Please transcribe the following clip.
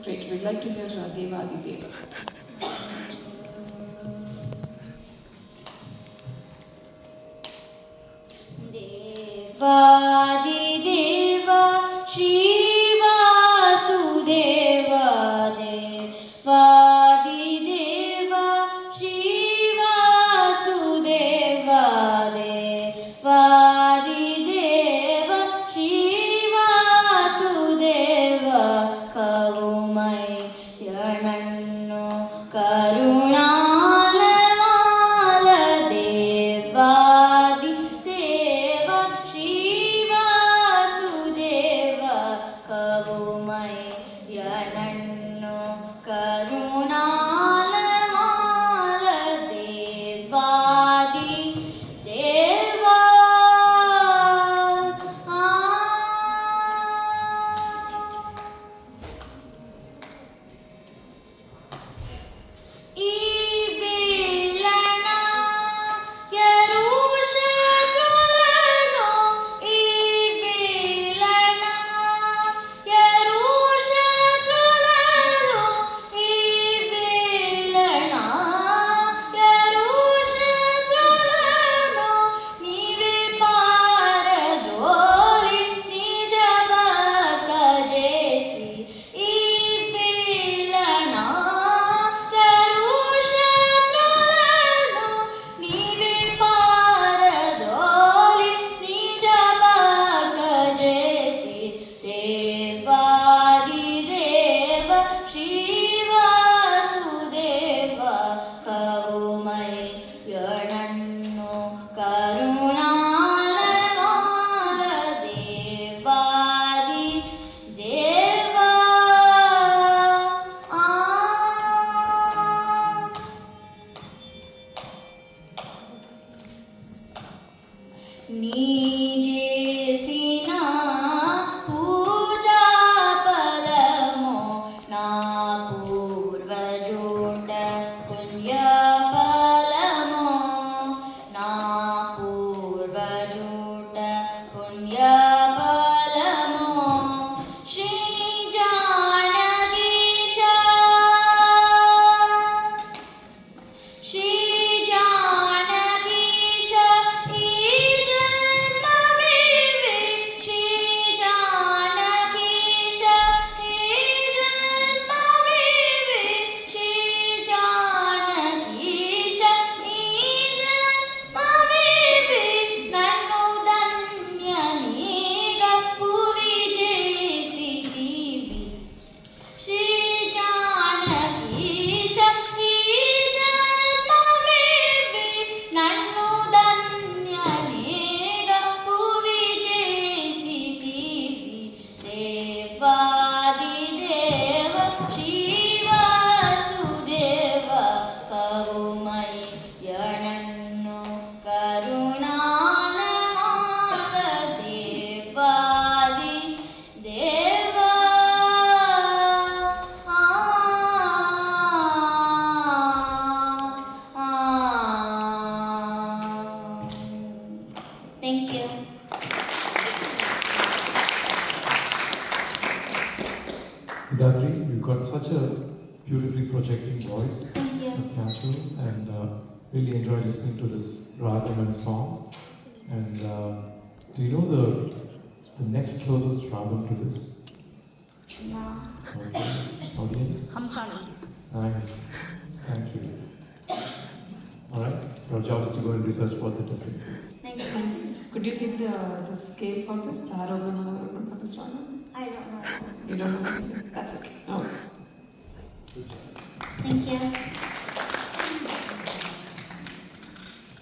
Great. We'd like to hear Devadi Deva. Devadideva Shri Vasudeva Devadideva Shri Vasudeva Devadideva Shri Vasudeva Kavumai Yananno Karunala Devadideva Shri Vasudeva Kavumai Yananno Karunala Devadideva Ivilana Yerushalayim Ivilana Yerushalayim Ivilana Yerushalayim Nive paradori nijabaka jesi Ivilana Nive paradoli nijabaka jesi Devadideva Shri Vasudeva Kavumai Yananno Karunala Devadideva నీజేసిన పూజా ఫలము నా పూర్వజూట పుణ్య ఫలము నా పూర్వజూట పుణ్య ఫలము శ్రీ జానకీశ శ్రీ జానకీశ ఈ జన్మమివి శ్రీ జానకీశ ఈ జన్మమివి శ్రీ జానకీశ ఈ జన్మమివి నన్ను ధన్యనిగా భువి చేసితివి శ్రీ జానకీశ ఈ జన్మమివి నన్ను ధన్యనిగా భువి చేసితివి దేవాదిదేవ శ్రీ వాసుదేవ కరుమై యనన్ను కరుణాల దేవాది దేవ Thank you. Datri, you've got such a beautifully projecting voice. Thank you. It's natural, and really enjoy listening to this ragam and song. And do you know the next closest ragam to this? No. Okay. Audience? Hamsani. Nice. Thank you. All right. Your job is to go and research what the difference is. Thank you. Could you sing the scale for this? The Harobram for this ragam? I don't know. You don't know? That's okay. No worries.